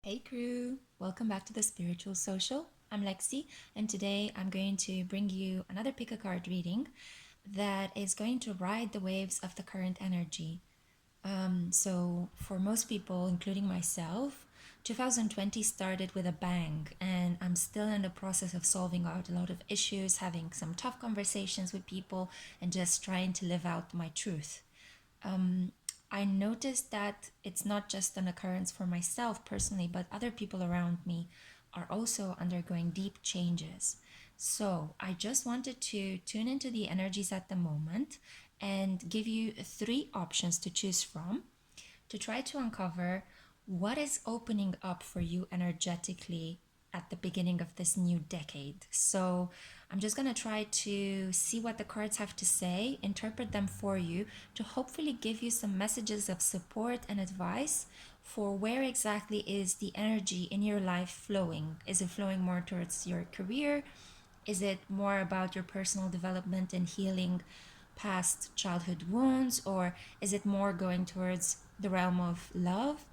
Hey crew, welcome back to the Spiritual Social. I'm Lexi, and today I'm going to bring you another pick a card reading that is going to ride the waves of the current energy. So, for most people, including myself, 2020 started with a bang, and I'm still in the process of solving out a lot of issues, having some tough conversations with people, and just trying to live out my truth. I noticed that it's not just an occurrence for myself personally, but other people around me are also undergoing deep changes. So I just wanted to tune into the energies at the moment and give you three options to choose from to try to uncover what is opening up for you energetically at the beginning of this new decade. So I'm just going to try to see what the cards have to say, interpret them for you to hopefully give you some messages of support and advice for where exactly is the energy in your life flowing. Is it flowing more towards your career? Is it more about your personal development and healing past childhood wounds? Or is it more going towards the realm of love?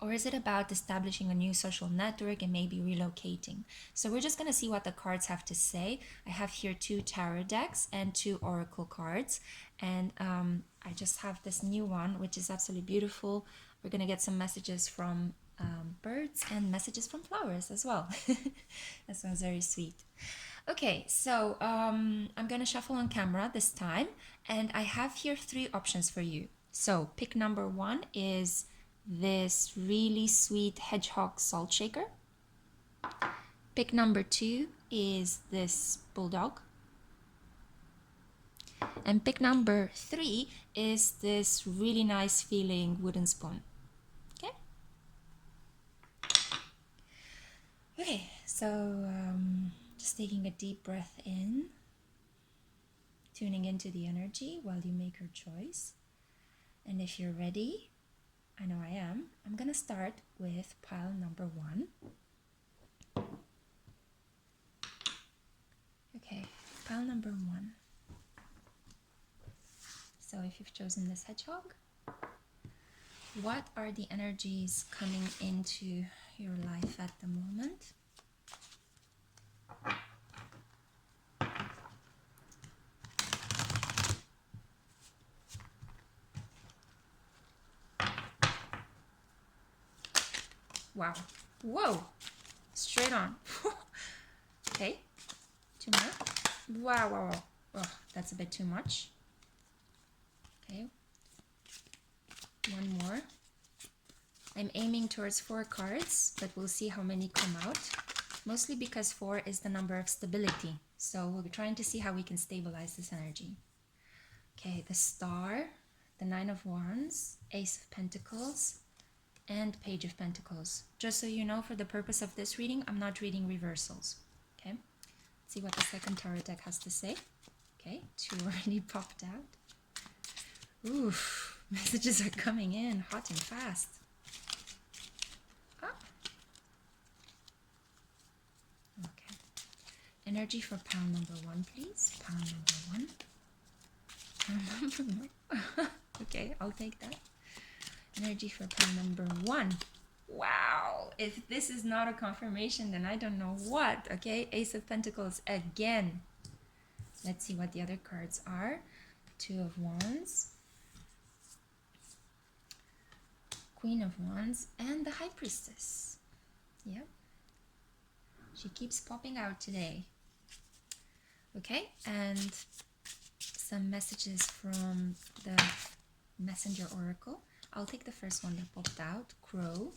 Or is it about establishing a new social network and maybe relocating? So we're just going to see what the cards have to say. I have here two tarot decks and two oracle cards. And I just have this new one, which is absolutely beautiful. We're going to get some messages from birds and messages from flowers as well. That sounds very sweet. Okay, so I'm going to shuffle on camera this time. And I have here three options for you. So pick number one is this really sweet hedgehog salt shaker. Pick number two is this bulldog. And pick number three is this really nice feeling wooden spoon. Okay? Okay, so just taking a deep breath in, tuning into the energy while you make your choice. And if you're ready, I know I am, I'm gonna start with pile number one. Okay, pile number one. So if you've chosen this hedgehog, what are the energies coming into your life at the moment? Wow. Whoa. Straight on. Okay. Two more. Wow, wow, wow. Oh, that's a bit too much. Okay. One more. I'm aiming towards 4 cards, but we'll see how many come out. Mostly because 4 is the number of stability. So we're trying to see how we can stabilize this energy. Okay, the Star, the 9 of Wands, Ace of Pentacles, and Page of Pentacles. Just so you know, for the purpose of this reading, I'm not reading reversals. Okay, let's see what the second tarot deck has to say. Okay, 2 already popped out. Oof, messages are coming in hot and fast. Ah. Okay, energy for pile number 1, please. Pile number 1. Pile number 1. Okay, I'll take that. Energy for pile number 1. Wow, if this is not a confirmation, then I don't know what. Okay, Ace of Pentacles again. Let's see what the other cards are. 2 of Wands, Queen of Wands, and the High Priestess. Yep, she keeps popping out today. Okay, and some messages from the Messenger Oracle. I'll take the first one that popped out, Crow.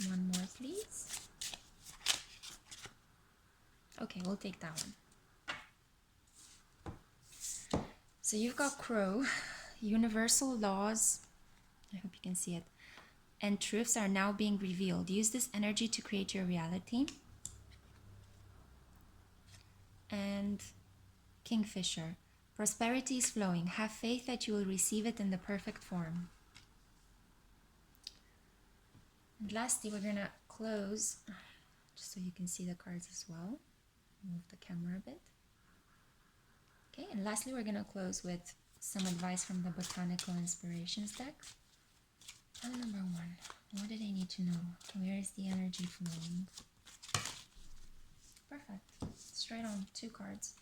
One more, please. Okay, we'll take that one. So you've got Crow, universal laws, I hope you can see it, and truths are now being revealed. Use this energy to create your reality. And Kingfisher, prosperity is flowing. Have faith that you will receive it in the perfect form. And lastly, we're going to close, just so you can see the cards as well. Move the camera a bit. Okay, and lastly, we're going to close with some advice from the Botanical Inspirations deck. Pile number 1. What do they need to know? Where is the energy flowing? Perfect. Straight on. 2 cards.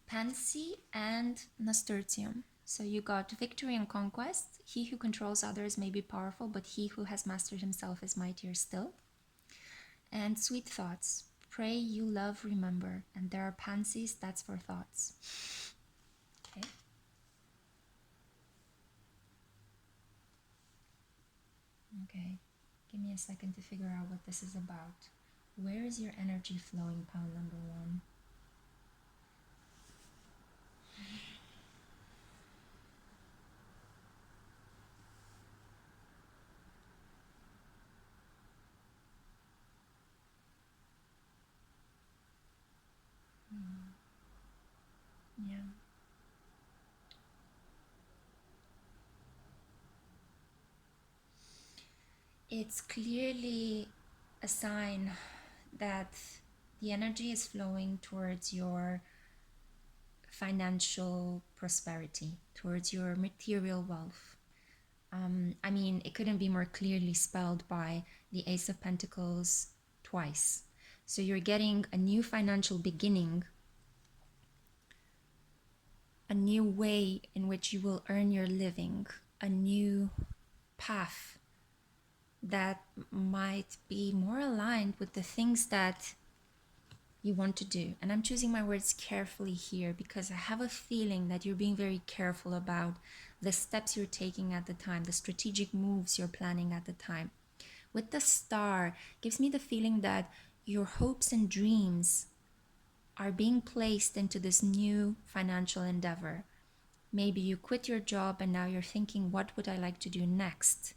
Pansy and Nasturtium. So you got victory and conquest. He who controls others may be powerful, but he who has mastered himself is mightier still. And sweet thoughts. Pray, you love, remember. And there are pansies, that's for thoughts. Okay. Okay. Give me a second to figure out what this is about. Where is your energy flowing, pile number 1? Yeah. It's clearly a sign that the energy is flowing towards your financial prosperity, towards your material wealth. I mean, it couldn't be more clearly spelled by the Ace of Pentacles twice. So you're getting a new financial beginning, a new way in which you will earn your living, a new path that might be more aligned with the things that you want to do. And I'm choosing my words carefully here because I have a feeling that you're being very careful about the steps you're taking at the time, the strategic moves you're planning at the time. With the star, gives me the feeling that your hopes and dreams are being placed into this new financial endeavor. Maybe you quit your job and now you're thinking, what would I like to do next?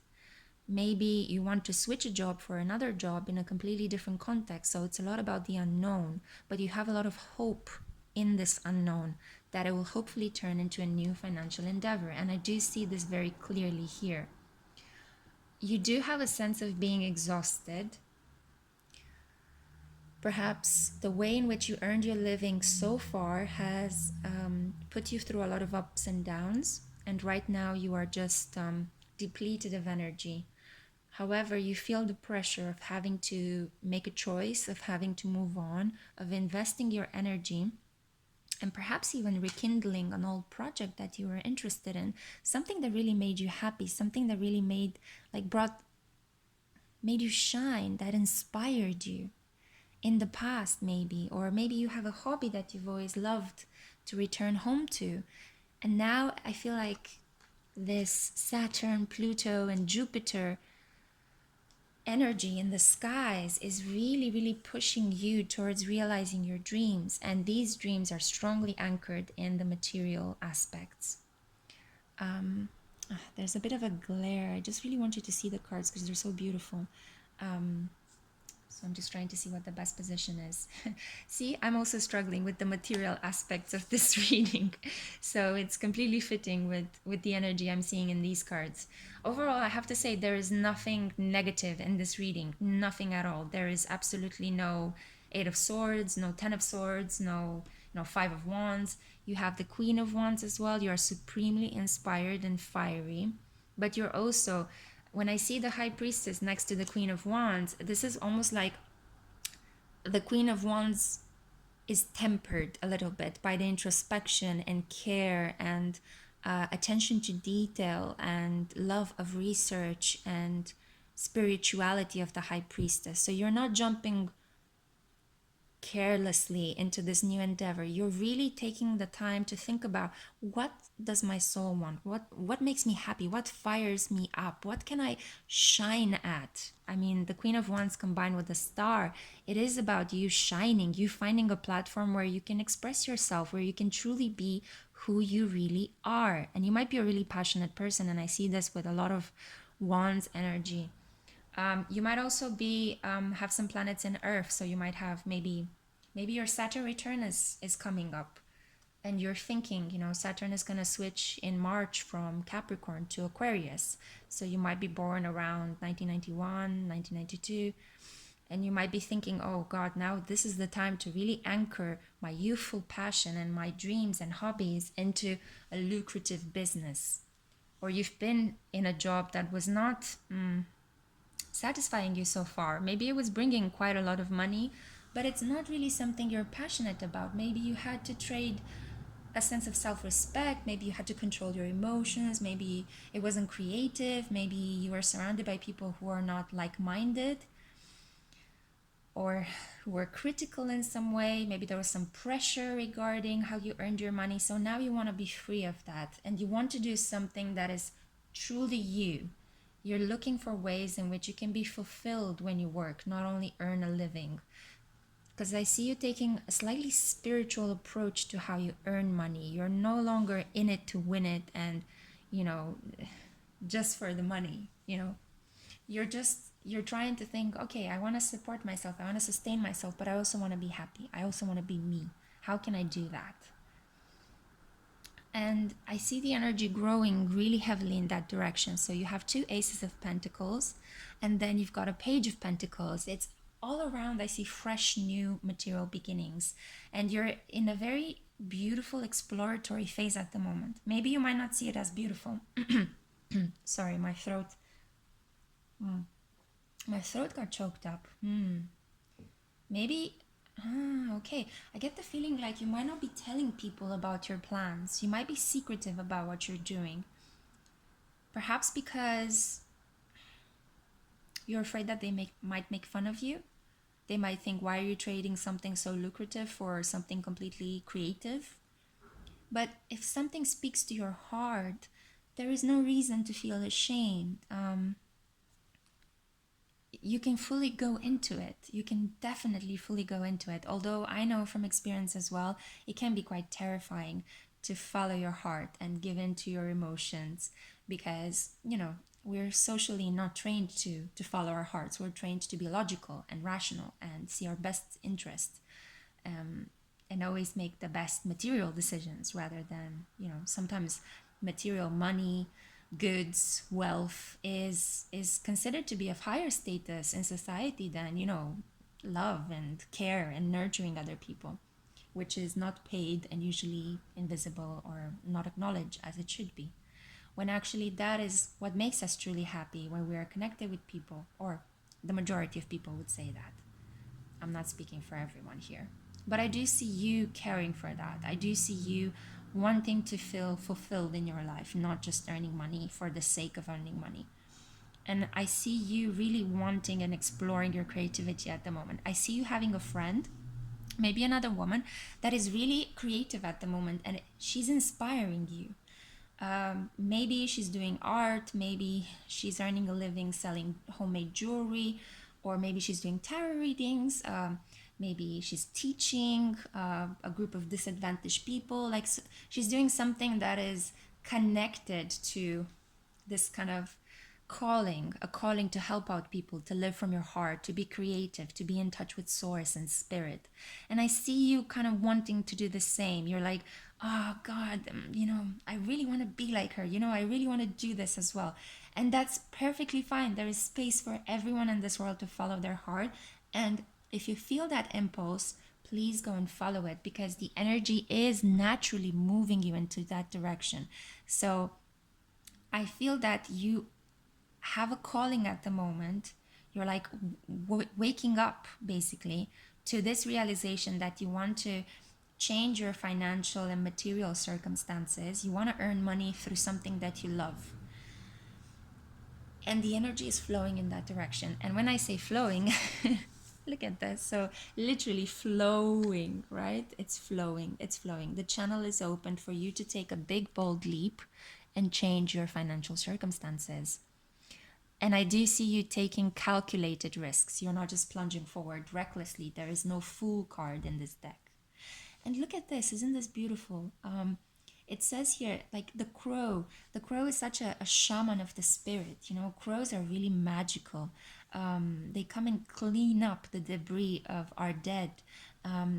Maybe you want to switch a job for another job in a completely different context. So it's a lot about the unknown, but you have a lot of hope in this unknown that it will hopefully turn into a new financial endeavor. And I do see this very clearly here. You do have a sense of being exhausted. Perhaps the way in which you earned your living so far has put you through a lot of ups and downs. And right now you are just depleted of energy. However, you feel the pressure of having to make a choice, of having to move on, of investing your energy, and perhaps even rekindling an old project that you were interested in, something that really made you happy, something that really made you shine, that inspired you in the past maybe, or maybe you have a hobby that you've always loved to return home to. And now I feel like this Saturn, Pluto, and Jupiter energy in the skies is really, really pushing you towards realizing your dreams. And these dreams are strongly anchored in the material aspects. There's a bit of a glare. I just really want you to see the cards because they're so beautiful. So I'm just trying to see what the best position is. See, I'm also struggling with the material aspects of this reading. So it's completely fitting with the energy I'm seeing in these cards. Overall, I have to say there is nothing negative in this reading. Nothing at all. There is absolutely no 8 of Swords, no 10 of Swords, no 5 of Wands. You have the Queen of Wands as well. You are supremely inspired and fiery. But you're also... When I see the High Priestess next to the Queen of Wands, this is almost like the Queen of Wands is tempered a little bit by the introspection and care and attention to detail and love of research and spirituality of the High Priestess. So you're not jumping carelessly into this new endeavor. You're really taking the time to think about, what does my soul want? What makes me happy? What fires me up? What can I shine at? I mean, the Queen of Wands combined with the Star, it is about you shining, you finding a platform where you can express yourself, where you can truly be who you really are. And you might be a really passionate person, and I see this with a lot of Wands energy. You might also be have some planets in Earth, so you might have maybe your Saturn return is coming up, and you're thinking, Saturn is going to switch in March from Capricorn to Aquarius, so you might be born around 1991, 1992, And you might be thinking, oh God, now this is the time to really anchor my youthful passion and my dreams and hobbies into a lucrative business. Or you've been in a job that was not satisfying you so far. Maybe it was bringing quite a lot of money, but it's not really something you're passionate about. Maybe you had to trade a sense of self-respect. Maybe you had to control your emotions. Maybe it wasn't creative. Maybe you were surrounded by people who are not like-minded or who were critical in some way. Maybe there was some pressure regarding how you earned your money. So now you want to be free of that, and you want to do something that is truly you. You're looking for ways in which you can be fulfilled when you work, not only earn a living. Because I see you taking a slightly spiritual approach to how you earn money. You're no longer in it to win it and, just for the money, You're trying to think, okay, I want to support myself, I want to sustain myself, but I also want to be happy. I also want to be me. How can I do that? And I see the energy growing really heavily in that direction. So you have 2 aces of pentacles, and then you've got a page of pentacles. It's all around. I see fresh, new material beginnings, and you're in a very beautiful exploratory phase at the moment. Maybe you might not see it as beautiful. Sorry, my throat got choked up. Maybe okay, I get the feeling like you might not be telling people about your plans. You might be secretive about what you're doing. Perhaps because you're afraid that they might make fun of you. They might think, why are you trading something so lucrative for something completely creative? But if something speaks to your heart, there is no reason to feel ashamed. You can fully go into it. You can definitely fully go into it. Although I know from experience as well, it can be quite terrifying to follow your heart and give in to your emotions, because, we're socially not trained to follow our hearts. We're trained to be logical and rational and see our best interest, and always make the best material decisions rather than, sometimes material money, goods, wealth is considered to be of higher status in society than, love and care and nurturing other people, which is not paid and usually invisible or not acknowledged as it should be, when actually that is what makes us truly happy, when we are connected with people, or the majority of people would say that. I'm not speaking for everyone here, but I do see you caring for that. I do see you wanting to feel fulfilled in your life, not just earning money for the sake of earning money. And I see you really wanting and exploring your creativity at the moment. I see you having a friend, maybe another woman, that is really creative at the moment, and she's inspiring you. Maybe she's doing art, maybe she's earning a living selling homemade jewelry, or maybe she's doing tarot readings, maybe she's teaching a group of disadvantaged people. Like, she's doing something that is connected to this kind of a calling to help out people, to live from your heart, to be creative, to be in touch with source and spirit. And I see you kind of wanting to do the same. You're like, oh God, I really want to be like her. I really want to do this as well. And that's perfectly fine. There is space for everyone in this world to follow their heart. And if you feel that impulse, please go and follow it, because the energy is naturally moving you into that direction. So I feel that you have a calling at the moment. You're like waking up basically to this realization that you want to change your financial and material circumstances. You want to earn money through something that you love. And the energy is flowing in that direction. And when I say flowing, look at this. So literally flowing, right? It's flowing. It's flowing. The channel is open for you to take a big, bold leap and change your financial circumstances. And I do see you taking calculated risks. You're not just plunging forward recklessly. There is no fool card in this deck. And look at this. Isn't this beautiful? It says here, like the crow. The crow is such a shaman of the spirit. Crows are really magical. They come and clean up the debris of our dead.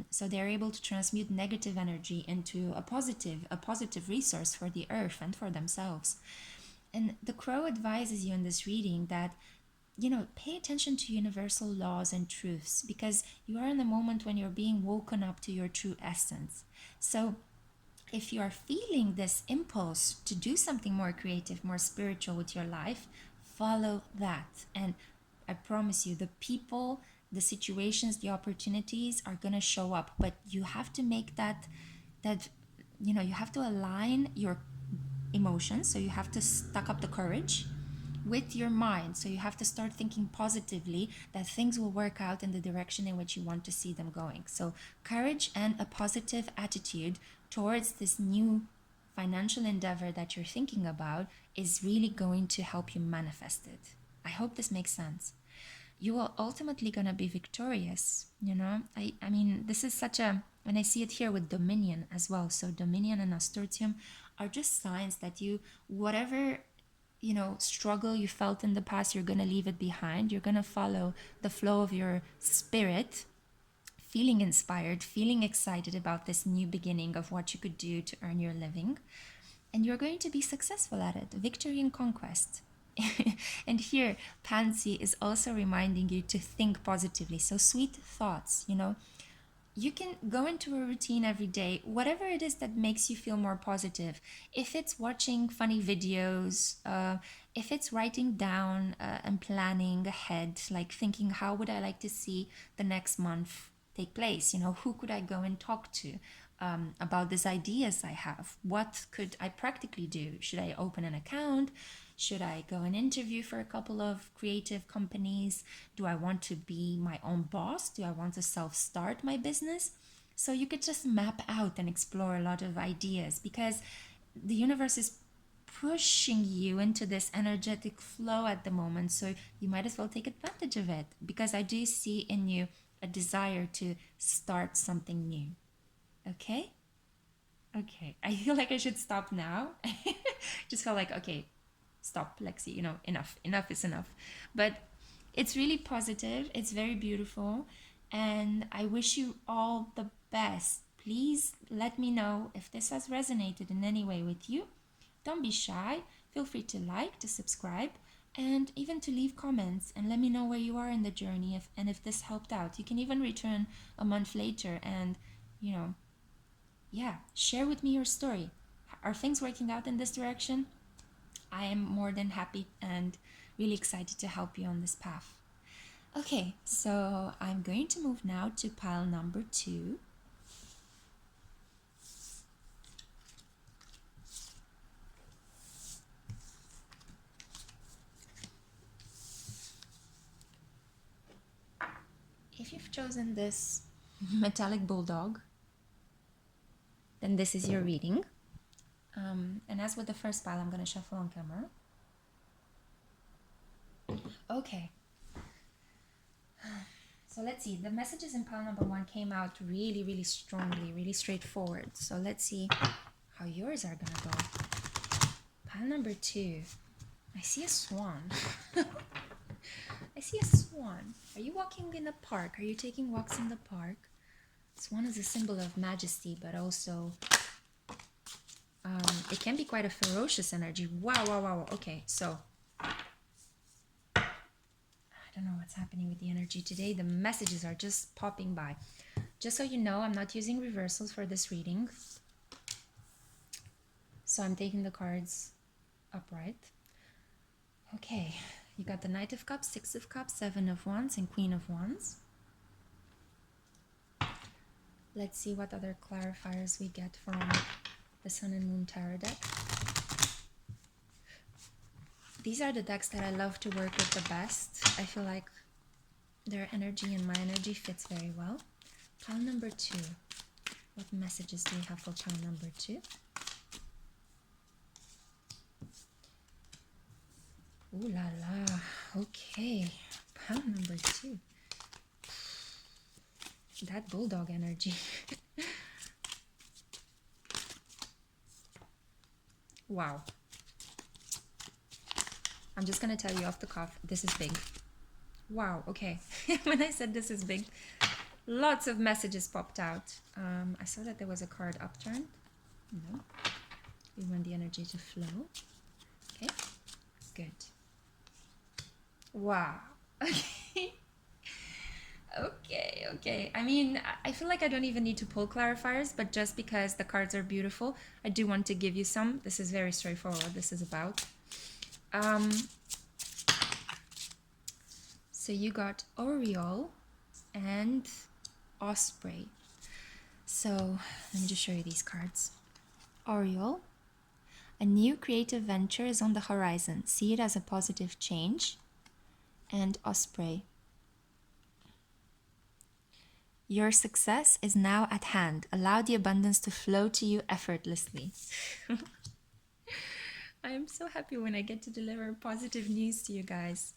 So they're able to transmute negative energy into a positive resource for the earth and for themselves. And the crow advises you in this reading that pay attention to universal laws and truths, because you are in the moment when you're being woken up to your true essence. So if you are feeling this impulse to do something more creative, more spiritual with your life, follow that. And I promise you, the people, the situations, the opportunities are going to show up, but you have to make you have to align your emotions. So you have to stack up the courage with your mind. So you have to start thinking positively that things will work out in the direction in which you want to see them going. So courage and a positive attitude towards this new financial endeavor that you're thinking about is really going to help you manifest it. I hope this makes sense. You are ultimately going to be victorious. I mean, this is such a, and I see it here with Dominion as well. So Dominion and Nasturtium are just signs that whatever struggle you felt in the past, you're going to leave it behind. You're going to follow the flow of your spirit, feeling inspired, feeling excited about this new beginning of what you could do to earn your living. And you're going to be successful at it. Victory and conquest. And here, Pansy is also reminding you to think positively. So sweet thoughts, you can go into a routine every day, whatever it is that makes you feel more positive. If it's watching funny videos, if it's writing down and planning ahead, like thinking, how would I like to see the next month take place? Who could I go and talk to about these ideas I have? What could I practically do? Should I open an account? Should I go and interview for a couple of creative companies? Do I want to be my own boss? Do I want to self-start my business? So you could just map out and explore a lot of ideas, because the universe is pushing you into this energetic flow at the moment. So you might as well take advantage of it, because I do see in you a desire to start something new. Okay? Okay. I feel like I should stop now. Just felt like, okay, stop, Lexi, enough is enough. But it's really positive, it's very beautiful, and I wish you all the best. Please let me know if this has resonated in any way with you. Don't be shy. Feel free to like, to subscribe, and even to leave comments and let me know where you are in the journey, if this helped out. You can even return a month later and share with me your story. Are things working out in this direction? I am more than happy and really excited to help you on this path. Okay, so I'm going to move now to pile number 2. If you've chosen this metallic bulldog, then this is your reading. And as with the first pile, I'm going to shuffle on camera. Okay. So let's see. The messages in pile number 1 came out really, really strongly, really straightforward. So let's see how yours are going to go. Pile number 2. I see a swan. I see a swan. Are you walking in the park? Are you taking walks in the park? Swan is a symbol of majesty, but also it can be quite a ferocious energy. Wow. Okay, so I don't know what's happening with the energy today. The messages are just popping by. Just so you know, I'm not using reversals for this reading. So I'm taking the cards upright. Okay, you got the Knight of Cups, 6 of Cups, 7 of Wands, and Queen of Wands. Let's see what other clarifiers we get from the Sun and Moon Tarot deck. These are the decks that I love to work with the best. I feel like their energy and my energy fits very well. Pile number 2. What messages do we have for pile number 2? Ooh la la. Okay. Pile number 2. That bulldog energy. Wow. I'm just going to tell you off the cuff, this is big. Wow, okay. When I said this is big, lots of messages popped out. I saw that there was a card upturned. No. We want the energy to flow. Okay, good. Wow. Okay. Okay. I mean, I feel like I don't even need to pull clarifiers, but just because the cards are beautiful, I do want to give you some. This is very straightforward. This is about. Um, so you got Oriole and Osprey. So let me just show you these cards. Oriole, a new creative venture is on the horizon. See it as a positive change. And Osprey, your success is now at hand. Allow the abundance to flow to you effortlessly. I am so happy when I get to deliver positive news to you guys.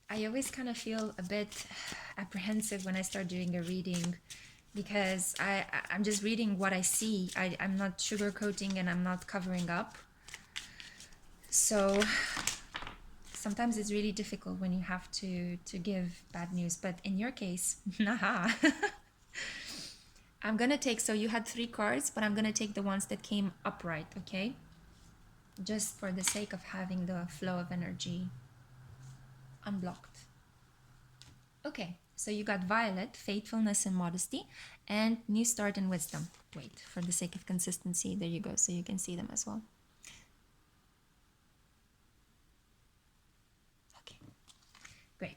I always kind of feel a bit apprehensive when I start doing a reading because I'm just reading what I see. I'm not sugarcoating and I'm not covering up. So sometimes it's really difficult when you have to give bad news. But in your case, naha. I'm going to take, so you had 3 cards, but I'm going to take the ones that came upright, okay? Just for the sake of having the flow of energy unblocked. Okay, so you got Violet, faithfulness and modesty, and new start and wisdom. Wait, for the sake of consistency, there you go, so you can see them as well. Okay, great.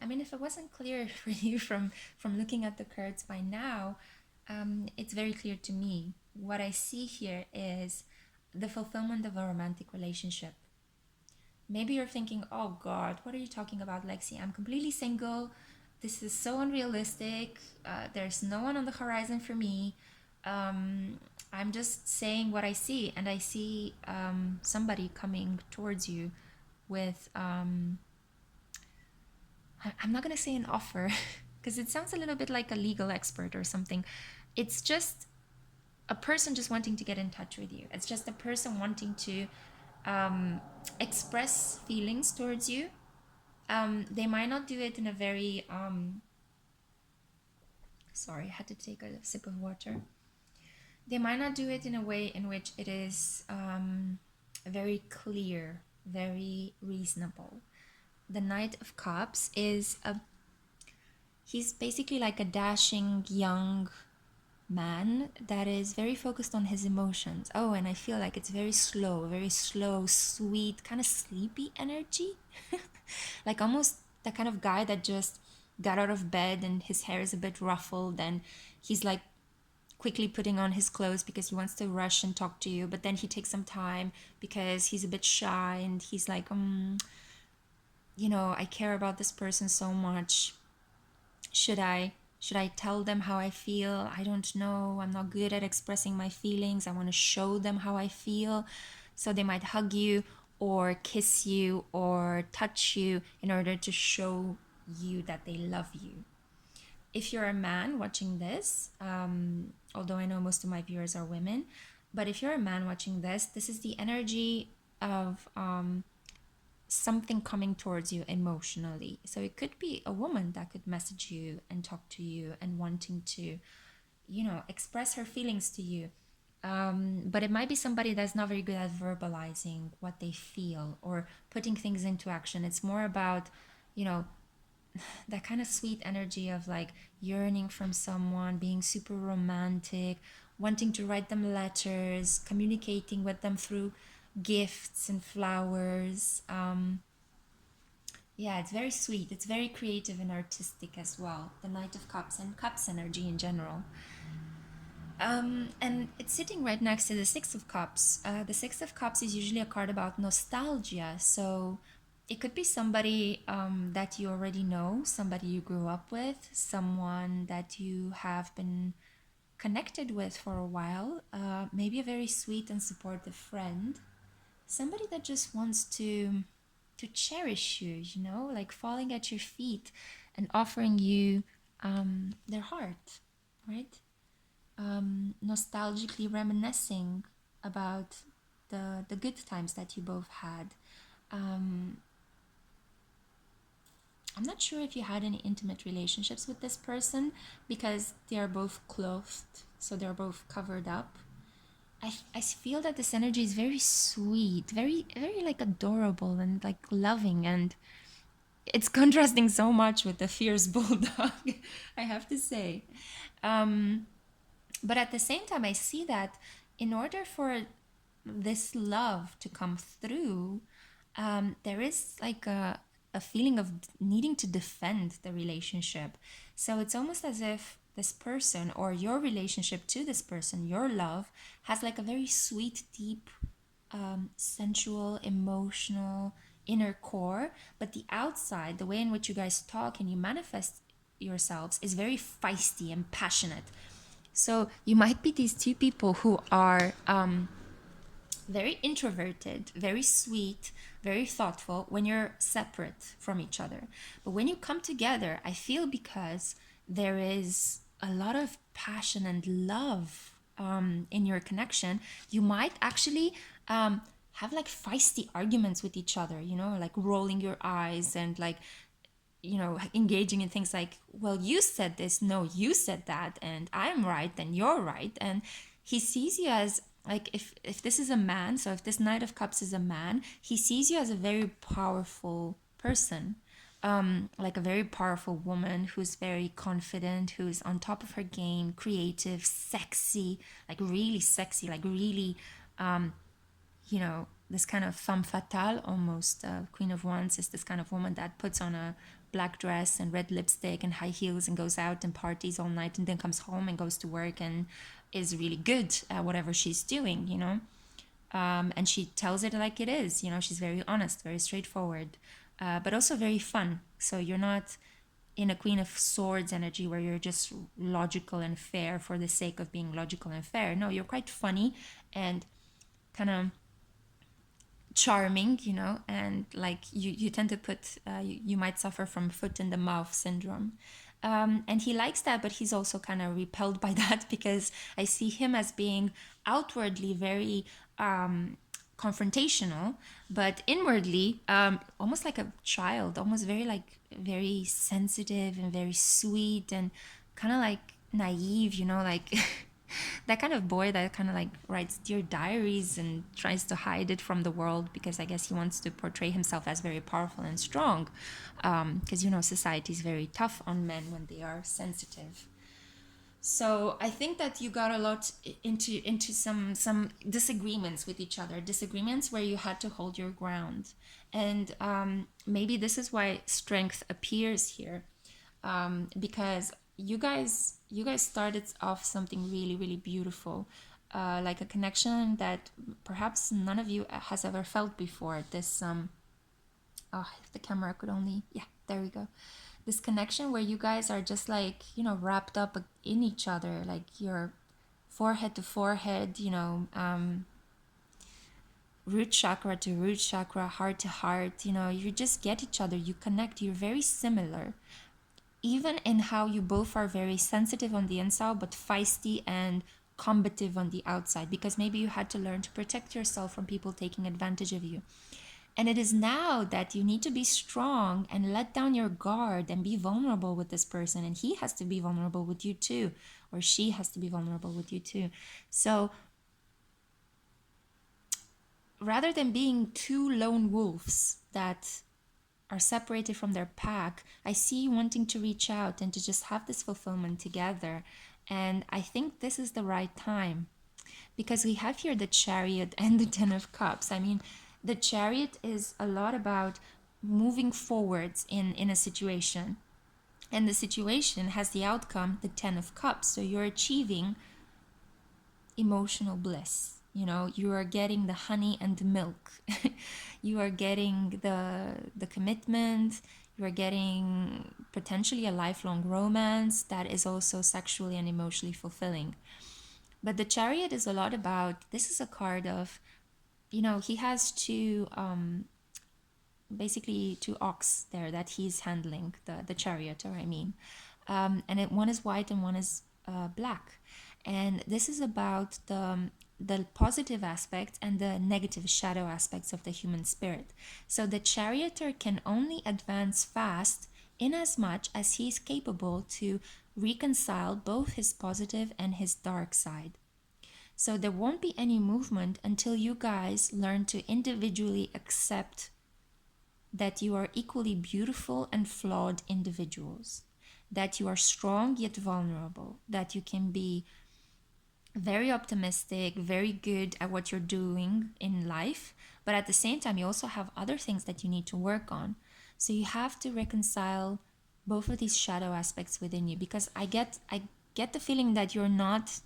I mean, if it wasn't clear for you from looking at the cards by now, it's very clear to me. What I see here is the fulfillment of a romantic relationship. Maybe you're thinking, oh God, what are you talking about, Lexi? I'm completely single. This is so unrealistic. There's no one on the horizon for me. I'm just saying what I see, and I see somebody coming towards you with I'm not going to say an offer because it sounds a little bit like a legal expert or something. It's just a person just wanting to get in touch with you. It's just a person wanting to express feelings towards you. They might not do it in a very sorry, I had to take a sip of water. They might not do it in a way in which it is very clear, very reasonable. The Knight of Cups is he's basically like a dashing young man that is very focused on his emotions. Oh, and I feel like it's very slow, sweet, kind of sleepy energy. Like almost the kind of guy that just got out of bed and his hair is a bit ruffled and he's like quickly putting on his clothes because he wants to rush and talk to you, but then he takes some time because he's a bit shy and he's like, I care about this person so much. Should I tell them how I feel? I don't know. I'm not good at expressing my feelings. I want to show them how I feel. So they might hug you or kiss you or touch you in order to show you that they love you. If you're a man watching this, although I know most of my viewers are women, but if you're a man watching this, this is the energy of something coming towards you emotionally. So it could be a woman that could message you and talk to you and wanting to, express her feelings to you. But it might be somebody that's not very good at verbalizing what they feel or putting things into action. It's more about, that kind of sweet energy of like yearning from someone, being super romantic, wanting to write them letters, communicating with them through gifts and flowers. Yeah, it's very sweet. It's very creative and artistic as well. The Knight of Cups and Cups energy in general. And it's sitting right next to the Six of Cups. The Six of Cups is usually a card about nostalgia. So it could be somebody that you already know, somebody you grew up with, someone that you have been connected with for a while, maybe a very sweet and supportive friend, somebody that just wants to cherish you, like falling at your feet and offering you their heart, right? Nostalgically reminiscing about the good times that you both had. I'm not sure if you had any intimate relationships with this person, because they are both clothed, so they're both covered up. I feel that this energy is very sweet, very, very like adorable and like loving, and it's contrasting so much with the fierce bulldog, I have to say. But at the same time, I see that in order for this love to come through, there is like a feeling of needing to defend the relationship. So it's almost as if this person, or your relationship to this person, your love, has like a very sweet, deep, sensual, emotional inner core, but the outside, the way in which you guys talk and you manifest yourselves, is very feisty and passionate. So you might be these two people who are very introverted, very sweet, very thoughtful when you're separate from each other. But when you come together, I feel, because there is a lot of passion and love in your connection, you might actually have like feisty arguments with each other, you know, like rolling your eyes and like, you know, engaging in things like, well, you said this, no, you said that, and I'm right, then you're right. And he sees you as like, if this is a man, so if this Knight of Cups is a man, he sees you as a very powerful person, like a very powerful woman who's very confident, who's on top of her game, creative, sexy, like really, you know, this kind of femme fatale almost. Queen of Wands is this kind of woman that puts on a black dress and red lipstick and high heels and goes out and parties all night and then comes home and goes to work and is really good at whatever she's doing, you know. And she tells it like it is, you know. She's very honest, very straightforward, but also very fun. So you're not in a Queen of Swords energy where you're just logical and fair for the sake of being logical and fair. No, you're quite funny and kind of charming, you know, and like you tend to put, you might suffer from foot in the mouth syndrome. And he likes that, but he's also kind of repelled by that, because I see him as being outwardly very confrontational, but inwardly almost like a child, almost very like very sensitive and very sweet and kind of like naive, you know, like that kind of boy that kind of like writes dear diaries and tries to hide it from the world, because I guess he wants to portray himself as very powerful and strong, because you know, society is very tough on men when they are sensitive. So I think that you got a lot into some disagreements with each other, disagreements where you had to hold your ground, and maybe this is why strength appears here, because you guys started off something really, really beautiful, like a connection that perhaps none of you has ever felt before. This oh, if the camera could only, yeah, there we go. This connection where you guys are just like, you know, wrapped up in each other, like you're forehead to forehead, you know, root chakra to root chakra, heart to heart, you know, you just get each other, you connect, you're very similar, even in how you both are very sensitive on the inside, but feisty and combative on the outside, because maybe you had to learn to protect yourself from people taking advantage of you. And it is now that you need to be strong and let down your guard and be vulnerable with this person. And he has to be vulnerable with you too, or she has to be vulnerable with you too. So rather than being two lone wolves that are separated from their pack, I see you wanting to reach out and to just have this fulfillment together. And I think this is the right time, because we have here the Chariot and the Ten of Cups. I mean, the Chariot is a lot about moving forwards in a situation, and the situation has the outcome, the Ten of Cups. So you're achieving emotional bliss. You know, you are getting the honey and the milk. You are getting the commitment. You are getting potentially a lifelong romance that is also sexually and emotionally fulfilling. But the Chariot is a lot about, this is a card of, you know, he has basically two ox there that he's handling, the charioteer, I mean. And one is white and one is black. And this is about the positive aspects and the negative shadow aspects of the human spirit. So the charioteer can only advance fast in as much as he is capable to reconcile both his positive and his dark side. So there won't be any movement until you guys learn to individually accept that you are equally beautiful and flawed individuals, that you are strong yet vulnerable, that you can be very optimistic, very good at what you're doing in life, but at the same time, you also have other things that you need to work on. So you have to reconcile both of these shadow aspects within you, because I get the feeling that you're not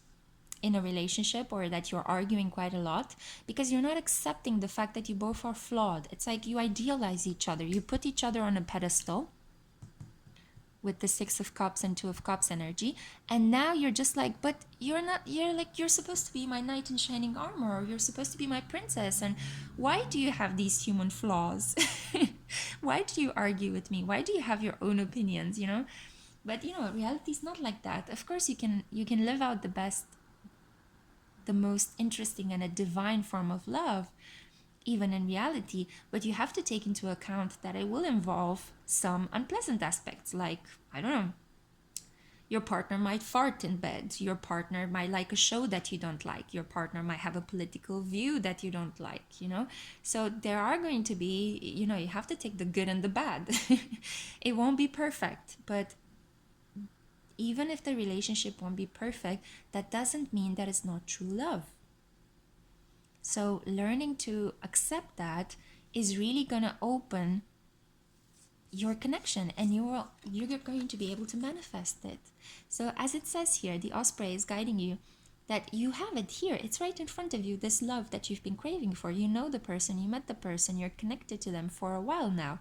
in a relationship, or that you're arguing quite a lot, because you're not accepting the fact that you both are flawed. It's like you idealize each other, you put each other on a pedestal with the Six of Cups and Two of Cups energy, and now you're just like, but you're not, you're like, you're supposed to be my knight in shining armor, or you're supposed to be my princess, and why do you have these human flaws? Why do you argue with me? Why do you have your own opinions, you know? But you know, reality is not like that. Of course you can live out the best, the most interesting and a divine form of love, even in reality, but you have to take into account that it will involve some unpleasant aspects, like, I don't know, your partner might fart in bed, your partner might like a show that you don't like, your partner might have a political view that you don't like, you know? So there are going to be, you know, you have to take the good and the bad. It won't be perfect, but even if the relationship won't be perfect, that doesn't mean that it's not true love. So learning to accept that is really going to open your connection, and you're going to be able to manifest it. So as it says here, the osprey is guiding you, that you have it here. It's right in front of you, this love that you've been craving for. You know the person, you met the person, you're connected to them for a while now.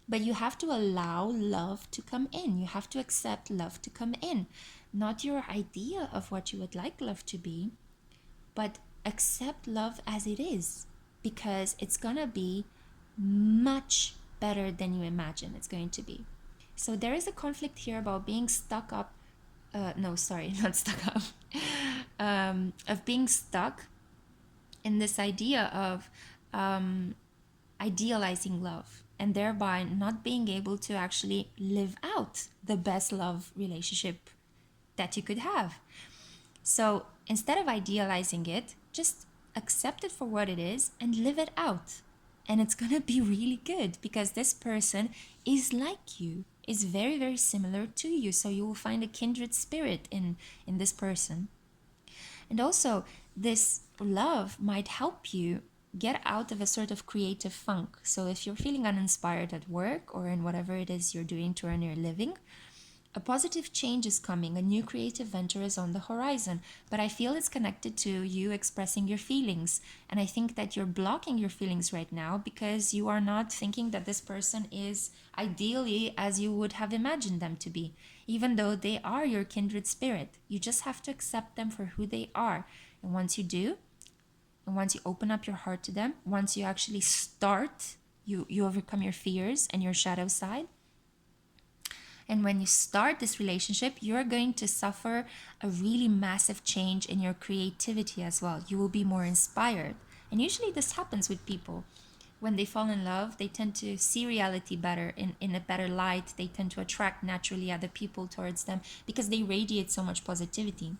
But you have to allow love to come in. You have to accept love to come in. Not your idea of what you would like love to be, but accept love as it is, because it's going to be much better than you imagine it's going to be. So there is a conflict here about being stuck up. No, sorry, not stuck up. Of being stuck in this idea of idealizing love, and thereby not being able to actually live out the best love relationship that you could have. So instead of idealizing it, just accept it for what it is and live it out. And it's going to be really good, because this person is like you, is very, very similar to you. So you will find a kindred spirit in this person. And also, this love might help you get out of a sort of creative funk. So if you're feeling uninspired at work or in whatever it is you're doing to earn your living, a positive change is coming, a new creative venture is on the horizon, but I feel it's connected to you expressing your feelings. And I think that you're blocking your feelings right now because you are not thinking that this person is ideally as you would have imagined them to be, even though they are your kindred spirit. You just have to accept them for who they are. And once you do, and once you open up your heart to them, once you actually start, you overcome your fears and your shadow side. And when you start this relationship, you're going to suffer a really massive change in your creativity as well. You will be more inspired. And usually this happens with people. When they fall in love, they tend to see reality better, in a better light. They tend to attract naturally other people towards them because they radiate so much positivity.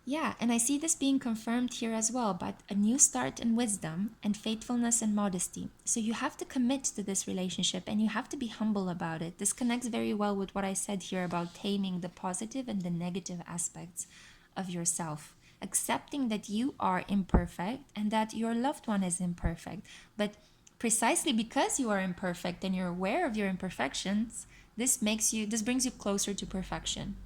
Yeah, and I see this being confirmed here as well, but a new start in wisdom and faithfulness and modesty. So you have to commit to this relationship and you have to be humble about it. This connects very well with what I said here about taming the positive and the negative aspects of yourself. Accepting that you are imperfect and that your loved one is imperfect. But precisely because you are imperfect and you're aware of your imperfections, this brings you closer to perfection.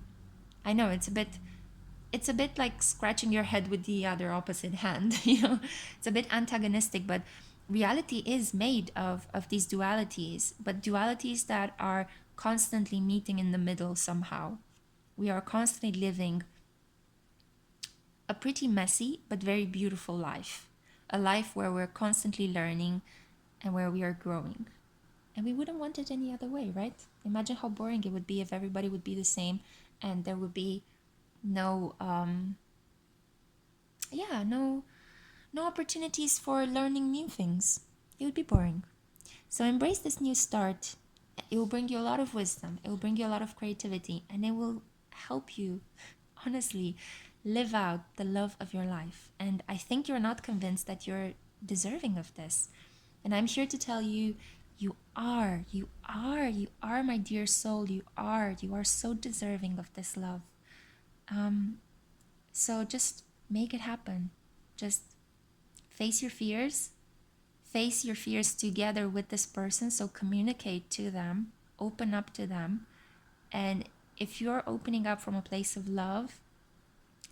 I know it's a bit like scratching your head with the other opposite hand, you know. It's a bit antagonistic, but reality is made of these dualities, but dualities that are constantly meeting in the middle somehow. We are constantly living a pretty messy but very beautiful life, a life where we're constantly learning and where we are growing. And we wouldn't want it any other way, right? Imagine how boring it would be if everybody would be the same and there would be no opportunities for learning new things. It would be boring. So embrace this new start It will bring you a lot of wisdom. It will bring you a lot of creativity, and it will help you, honestly, live out the love of your life. And I think you're not convinced that you're deserving of this. And I'm here to tell you, you are, my dear soul. You are so deserving of this love. So just make it happen. Just face your fears. Face your fears together with this person. So communicate to them, open up to them. And if you're opening up from a place of love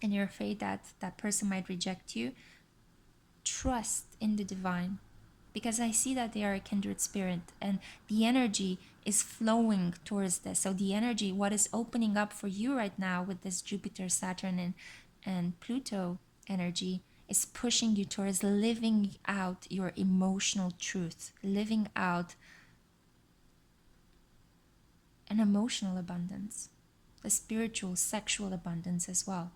and you're afraid that that person might reject you, trust in the divine, because I see that they are a kindred spirit and the energy is flowing towards this. So the energy, what is opening up for you right now with this Jupiter, Saturn, and Pluto energy, is pushing you towards living out your emotional truth, living out an emotional abundance, a spiritual, sexual abundance as well.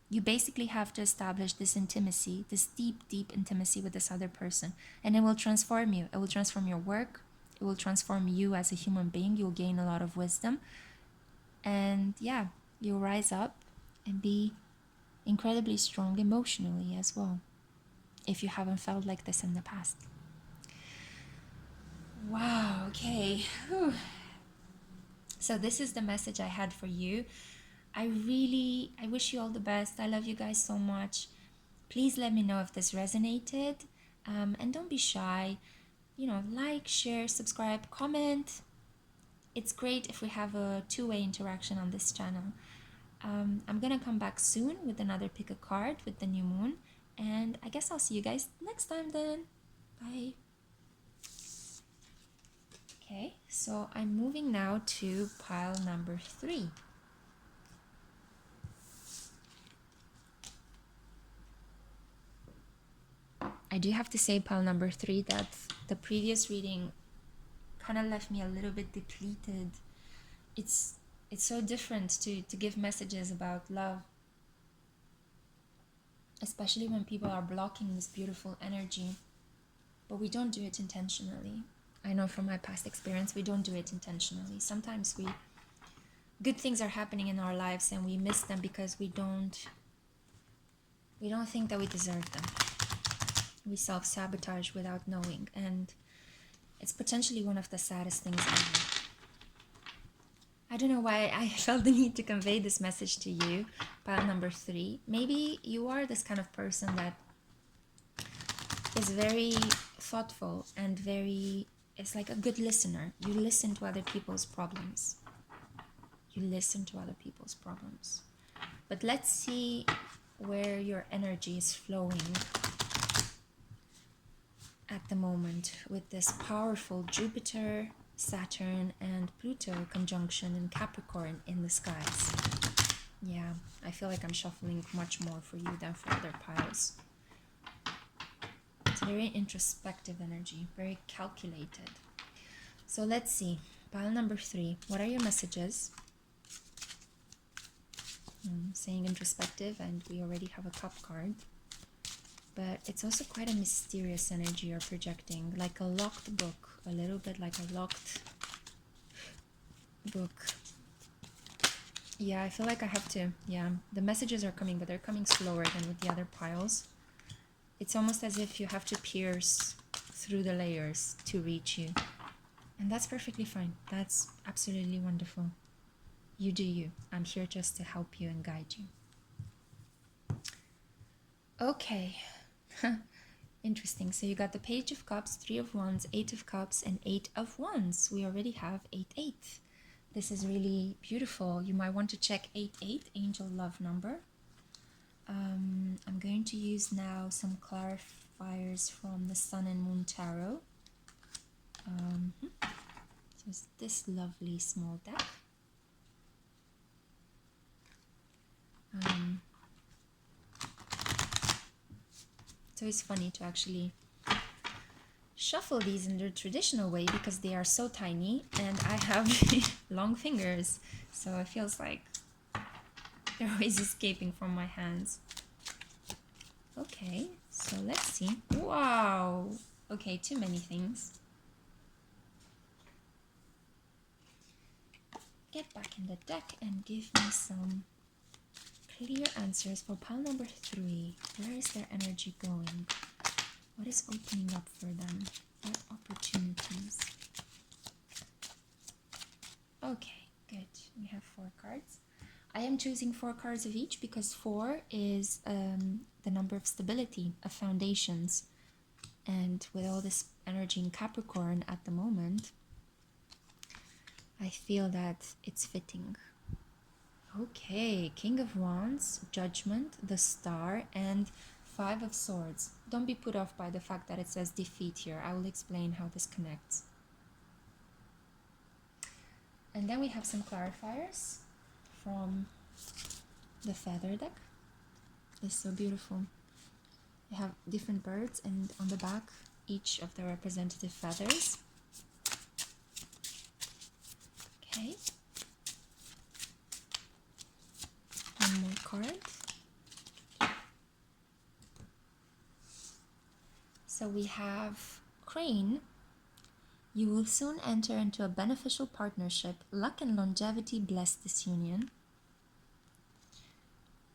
You basically have to establish this intimacy, this deep, deep intimacy with this other person. And it will transform you. It will transform your work. It will transform you as a human being. You'll gain a lot of wisdom. And yeah, you'll rise up and be incredibly strong emotionally as well, if you haven't felt like this in the past. Wow, okay. Whew. So this is the message I had for you. I wish you all the best. I love you guys so much. Please let me know if this resonated. And don't be shy. Like, share, subscribe, comment. It's great if we have a two-way interaction on this channel. I'm gonna come back soon with another pick a card with the new moon. And I guess I'll see you guys next time then. Bye. Okay, so I'm moving now to pile number 3. I do have to say, pile number 3, that the previous reading kind of left me a little bit depleted. It's so different to give messages about love, especially when people are blocking this beautiful energy. But we don't do it intentionally. I know from my past experience, we don't do it intentionally. Sometimes good things are happening in our lives and we miss them because we don't think that we deserve them. We self-sabotage without knowing, and it's potentially one of the saddest things ever. I don't know why I felt the need to convey this message to you, pile number 3. Maybe you are this kind of person that is very thoughtful and it's like a good listener. You listen to other people's problems. But let's see where your energy is flowing at the moment with this powerful Jupiter, Saturn, and Pluto conjunction in Capricorn in the skies. Yeah, I feel like I'm shuffling much more for you than for other piles. It's very introspective energy, very calculated. So let's see, pile number 3, what are your messages? Saying introspective, and we already have a cup card. But it's also quite a mysterious energy you're projecting, like a locked book, a little bit like a locked book. Yeah, I feel like I have to, the messages are coming, but they're coming slower than with the other piles. It's almost as if you have to pierce through the layers to reach you. And that's perfectly fine. That's absolutely wonderful. You do you. I'm here just to help you and guide you. Okay. Interesting. So you got the Page of Cups, 3 of Wands, 8 of Cups, and 8 of Wands. We already have 8-8. This is really beautiful. You might want to check 8-8, angel love number. I'm going to use now some clarifiers from the Sun and Moon Tarot. So it's this lovely small deck. So it's funny to actually shuffle these in the traditional way because they are so tiny and I have long fingers, so it feels like they're always escaping from my hands. Okay, so let's see. Wow! Okay, too many things. get back in the deck and give me some clear answers for pile number 3. Where is their energy going? What is opening up for them? What opportunities? Okay, good. We have 4 cards. I am choosing 4 cards of each because 4 is the number of stability, of foundations. And with all this energy in Capricorn at the moment, I feel that it's fitting. Okay, King of Wands, Judgment, the Star, and 5 of Swords. Don't be put off by the fact that it says defeat here. I will explain how this connects. And then we have some clarifiers from the feather deck. It's so beautiful. We have different birds, and on the back, each of the representative feathers. Okay. One more card. So we have Crane. You will soon enter into a beneficial partnership. Luck and longevity bless this union.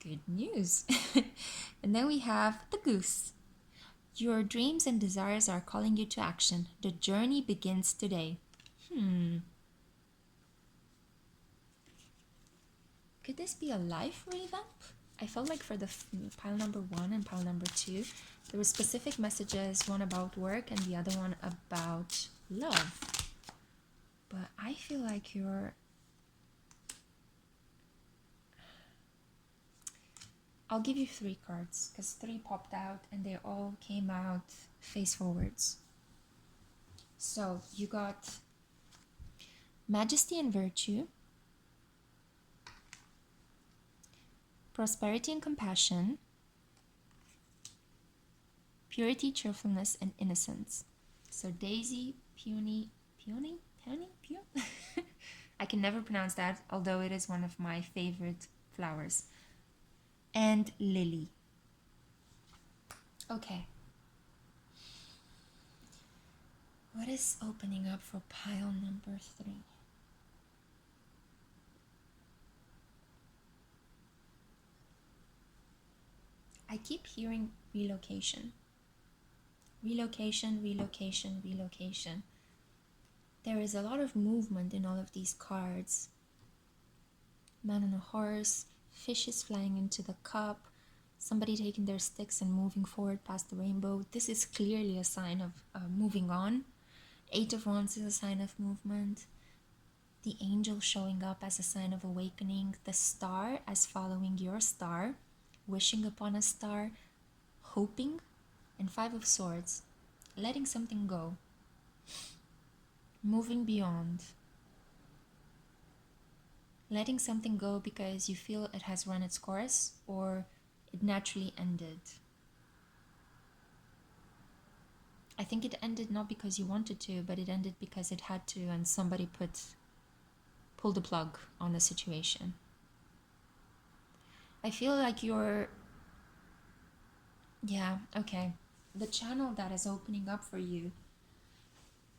Good news. And then we have the Goose. Your dreams and desires are calling you to action. The journey begins today. Could this be a life revamp? I felt like for the pile number 1 and pile number 2, there were specific messages, one about work and the other one about love. But I feel like I'll give you 3 cards because 3 popped out and they all came out face forwards. So you got Majesty and Virtue, Prosperity and Compassion, Purity, Cheerfulness, and Innocence. So Daisy, Peony. I can never pronounce that, although it is one of my favorite flowers. And Lily. Okay. What is opening up for pile number 3? I keep hearing relocation. Relocation, relocation, relocation. There is a lot of movement in all of these cards. Man on a horse, fishes flying into the cup, somebody taking their sticks and moving forward past the rainbow. This is clearly a sign of moving on. 8 of Wands is a sign of movement. The angel showing up as a sign of awakening. The star as following your star. Wishing upon a star. Hoping. And 5 of Swords. Letting something go. Moving beyond. Letting something go because you feel it has run its course or it naturally ended. I think it ended not because you wanted to, but it ended because it had to and somebody pulled the plug on the situation. I feel like the channel that is opening up for you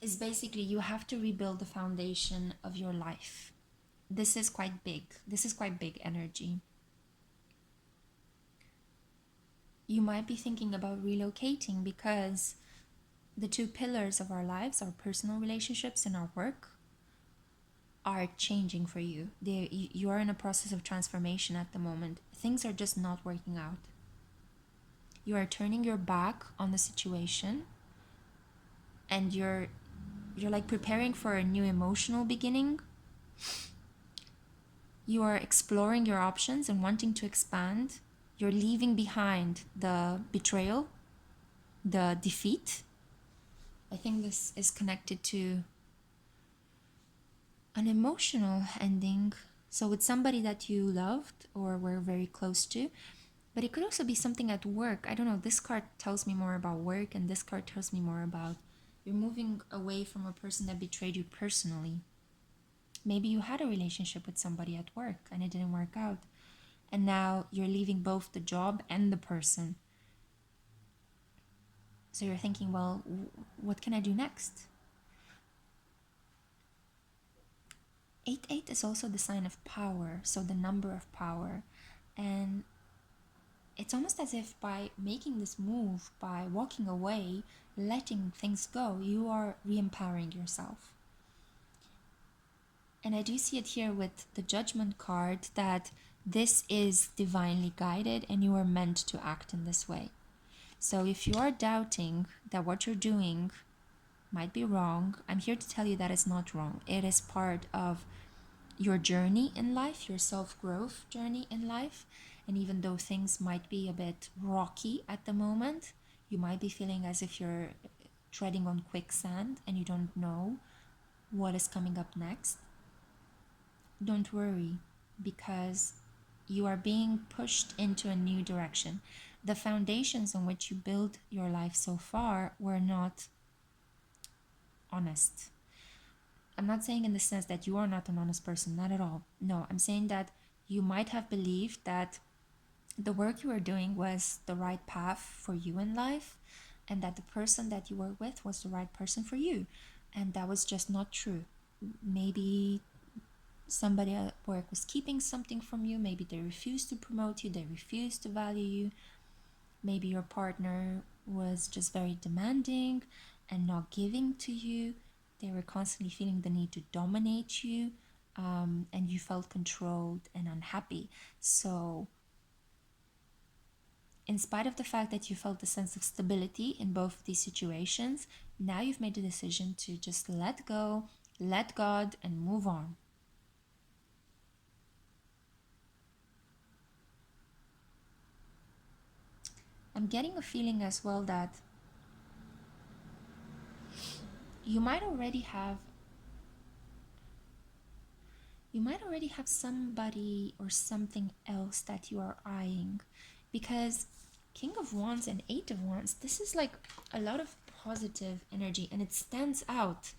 is basically you have to rebuild the foundation of your life. This is quite big. This is quite big energy. You might be thinking about relocating because the 2 pillars of our lives, our personal relationships and our work, are changing for you. You are in a process of transformation at the moment. Things are just not working out. You are turning your back on the situation and you're like preparing for a new emotional beginning. You are exploring your options and wanting to expand. You're leaving behind the betrayal, the defeat. I think this is connected to an emotional ending. So with somebody that you loved or were very close to, but it could also be something at work. I don't know, this card tells me more about work and this card tells me more about you're moving away from a person that betrayed you personally. Maybe you had a relationship with somebody at work and it didn't work out. And now you're leaving both the job and the person. So you're thinking, well, what can I do next? 8 is also the sign of power, so the number of power. And it's almost as if by making this move, by walking away, letting things go, you are re-empowering yourself. And I do see it here with the Judgment card that this is divinely guided and you are meant to act in this way. So if you are doubting that what you're doing might be wrong, I'm here to tell you that it's not wrong. It is part of your journey in life, your self-growth journey in life. And even though things might be a bit rocky at the moment, you might be feeling as if you're treading on quicksand and you don't know what is coming up next. Don't worry, because you are being pushed into a new direction. The foundations on which you build your life so far were not honest. I'm not saying in the sense that you are not an honest person, not at all. No, I'm saying that you might have believed that the work you were doing was the right path for you in life, and that the person that you were with was the right person for you. And that was just not true. Maybe somebody at work was keeping something from you. Maybe they refused to promote you. They refused to value you. Maybe your partner was just very demanding and not giving to you. They were constantly feeling the need to dominate you, and you felt controlled and unhappy. So in spite of the fact that you felt a sense of stability in both of these situations, now you've made the decision to just let go, let God, and move on. I'm getting a feeling as well that you might already have somebody or something else that you are eyeing, because King of Wands and Eight of Wands, this is like a lot of positive energy, and it stands out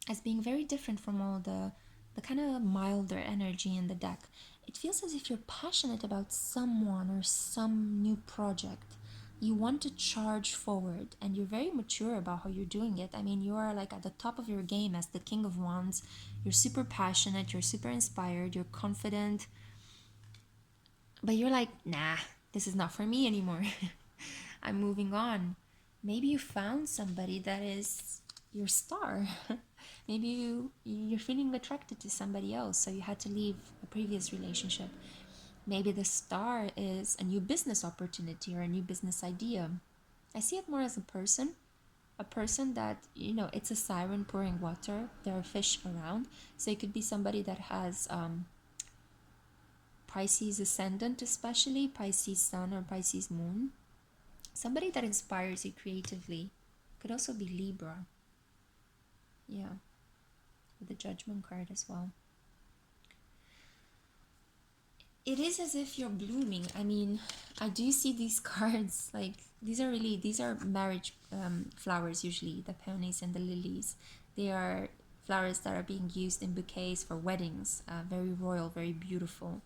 as being very different from all the kind of milder energy in the deck. It feels as if you're passionate about someone or some new project. You want to charge forward, and you're very mature about how you're doing it. I mean, you are like at the top of your game as the King of Wands. You're super passionate, you're super inspired, you're confident, but you're like, nah, this is not for me anymore. I'm moving on. Maybe you found somebody that is your star. Maybe you're feeling attracted to somebody else, so you had to leave a previous relationship. Maybe the star is a new business opportunity or a new business idea. I see it more as a person that, it's a siren pouring water. There are fish around. So it could be somebody that has Pisces ascendant, especially Pisces Sun or Pisces Moon. Somebody that inspires you creatively. Could also be Libra. Yeah, with the Judgment card as well. It is as if you're blooming. I mean, I do see these cards, like these are marriage flowers usually, the peonies and the lilies. They are flowers that are being used in bouquets for weddings, very royal, very beautiful.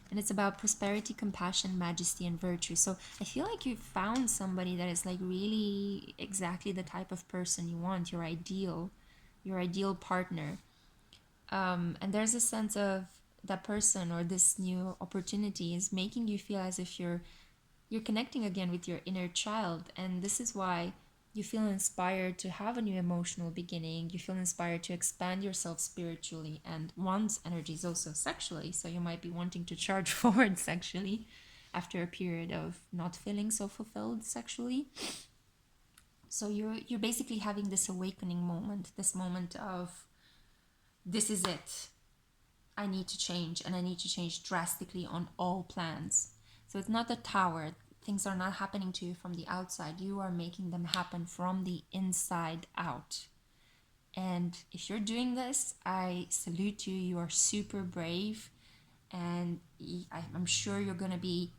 And it's about prosperity, compassion, majesty, and virtue. So I feel like you found somebody that is like really exactly the type of person you want, your ideal partner. And there's a sense of that person or this new opportunity is making you feel as if you're connecting again with your inner child. And this is why you feel inspired to have a new emotional beginning. You feel inspired to expand yourself spiritually, and one's energy is also sexually. So you might be wanting to charge forward sexually after a period of not feeling so fulfilled sexually. So you're basically having this awakening moment, this moment of, this is it. I need to change, and I need to change drastically on all plans. So it's not the tower. Things are not happening to you from the outside. You are making them happen from the inside out. And if you're doing this, I salute you. You are super brave, and I'm sure you're going to be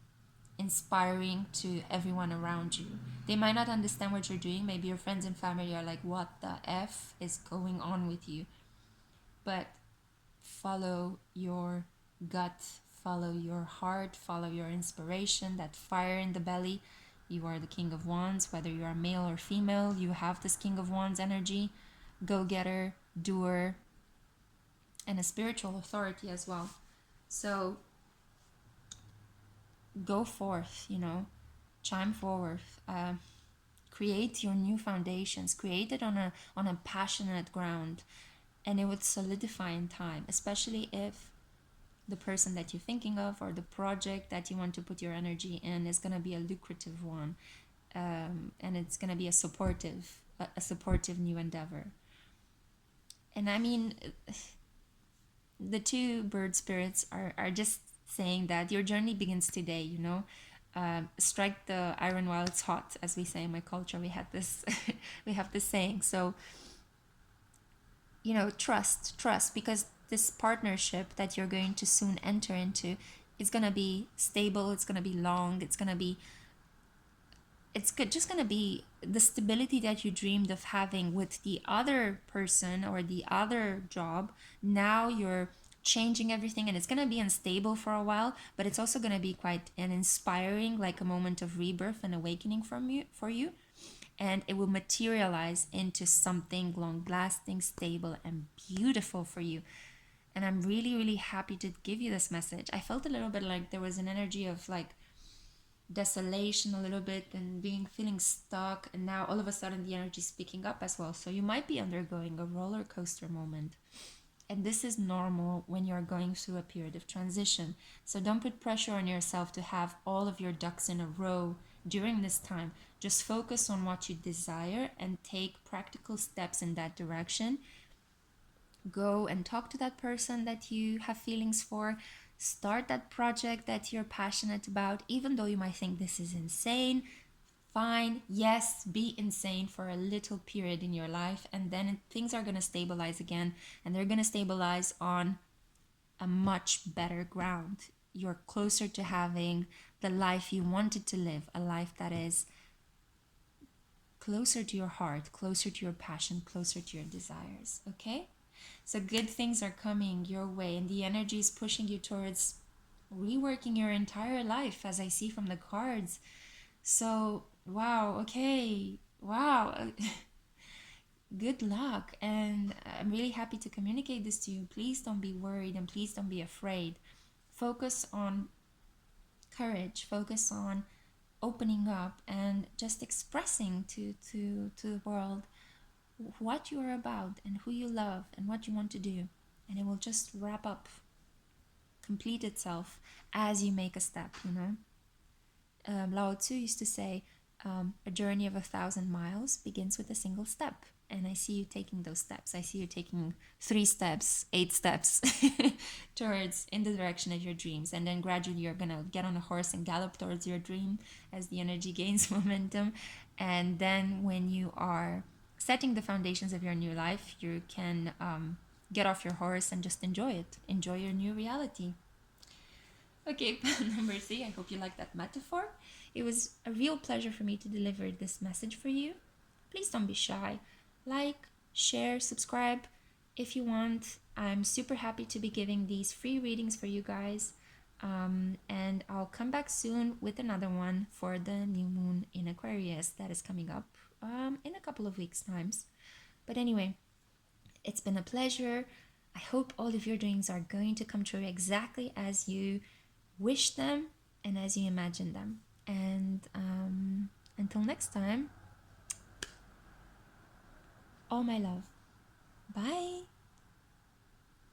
inspiring to everyone around you. They might not understand what you're doing. Maybe your friends and family are like, what the F is going on with you? But follow your gut, follow your heart, follow your inspiration, that fire in the belly. You are the King of Wands, whether you are male or female, you have this King of Wands energy. Go-getter, doer, and a spiritual authority as well. So go forth, chime forward, create your new foundations, create it on a passionate ground, and it would solidify in time, especially if the person that you're thinking of or the project that you want to put your energy in is going to be a lucrative one, and it's going to be a supportive new endeavor. And I mean, the two bird spirits are just saying that your journey begins today, strike the iron while it's hot, as we say in my culture. We had this we have this saying. So trust, because this partnership that you're going to soon enter into is going to be stable, it's going to be long, it's just going to be the stability that you dreamed of having with the other person or the other job. Now you're changing everything, and it's going to be unstable for a while, but it's also going to be quite an inspiring, like a moment of rebirth and awakening for you, and it will materialize into something long lasting, stable, and beautiful for you. And I'm really, really happy to give you this message. I felt a little bit like there was an energy of like desolation a little bit and feeling stuck, and now all of a sudden the energy is picking up as well. So you might be undergoing a roller coaster moment, and this is normal when you're going through a period of transition. So don't put pressure on yourself to have all of your ducks in a row during this time. Just focus on what you desire and take practical steps in that direction. Go and talk to that person that you have feelings for. Start that project that you're passionate about, even though you might think this is insane. Fine, yes, be insane for a little period in your life, and then things are going to stabilize again, and they're going to stabilize on a much better ground. You're closer to having the life you wanted to live, a life that is closer to your heart, closer to your passion, closer to your desires, okay? So good things are coming your way, and the energy is pushing you towards reworking your entire life, as I see from the cards. So, wow, okay, wow. Good luck, and I'm really happy to communicate this to you. Please don't be worried, and please don't be afraid. Focus on courage, focus on opening up and just expressing to the world what you are about and who you love and what you want to do, and it will just wrap up, complete itself as you make a step. Lao Tzu used to say, a journey of 1,000 miles begins with a single step. And I see you taking those steps. I see you taking 3 steps, 8 steps towards in the direction of your dreams. And then gradually you're going to get on a horse and gallop towards your dream as the energy gains momentum. And then when you are setting the foundations of your new life, you can get off your horse and just enjoy it. Enjoy your new reality. Okay, number 3, I hope you like that metaphor. It was a real pleasure for me to deliver this message for you. Please don't be shy. Like, share, subscribe if you want. I'm super happy to be giving these free readings for you guys. And I'll come back soon with another one for the new moon in Aquarius that is coming up in a couple of weeks' times. But anyway, it's been a pleasure. I hope all of your dreams are going to come true exactly as you wish them and as you imagine them. And until next time, all my love. Bye.